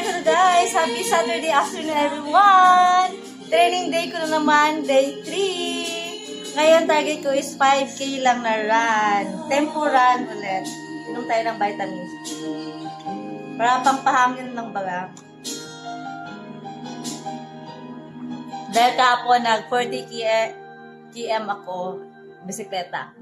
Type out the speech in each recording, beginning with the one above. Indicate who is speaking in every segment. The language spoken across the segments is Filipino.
Speaker 1: hello guys! Happy Saturday afternoon everyone! Training day ko na naman, day 3. Ngayon target ko is 5K lang na run. Tempo run ulit. Inom tayo ng vitamins. Para pampahangin ng baga. Dahil kahapon nag 40 km ako bisikleta.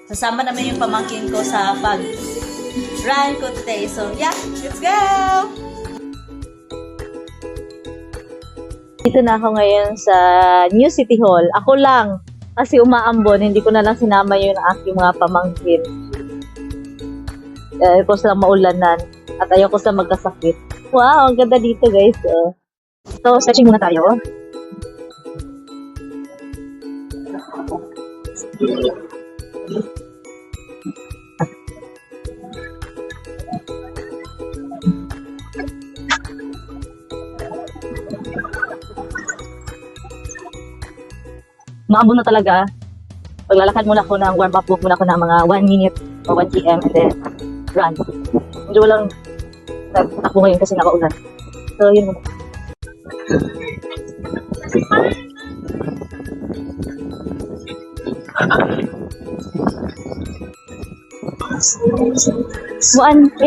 Speaker 1: Kasama naman yung pamangkin ko sa pag-run ko today. So, yeah, let's go! Dito na ako ngayon sa New City Hall. Ako lang, kasi umaambon, hindi ko na lang sinama yung aking mga pamangkin. Ayoko sila maulanan at ayoko sila magkasakit. Wow, ang ganda dito guys. So, stretching muna tayo. Maambon na talaga. Paglalakad muna ako ng warm-up, walk muna ako ng mga 1 minute o 1 km and then run. Medyo walang nagtakbo ngayon kasi nakaulan. So, yun muna. One K,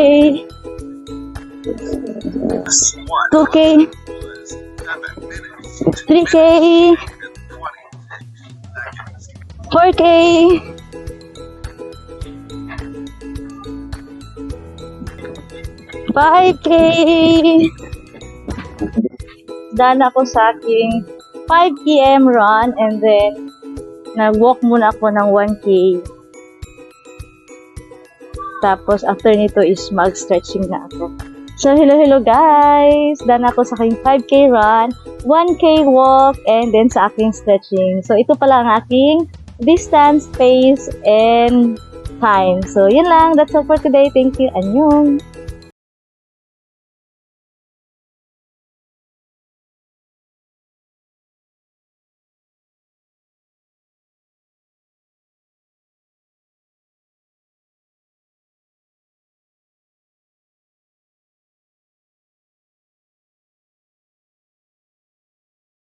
Speaker 1: 2K, 3K, 4K, 5K. Daan ako sa aking 5 km run and then nag-walk muna ako ng 1K. Tapos after nito is mag-stretching na ako. So hello guys! Daan ako sa aking 5K run, 1K walk, and then sa aking stretching. So ito pala ang aking distance, pace, and time. So yun lang. That's all for today. Thank you. Annyeong!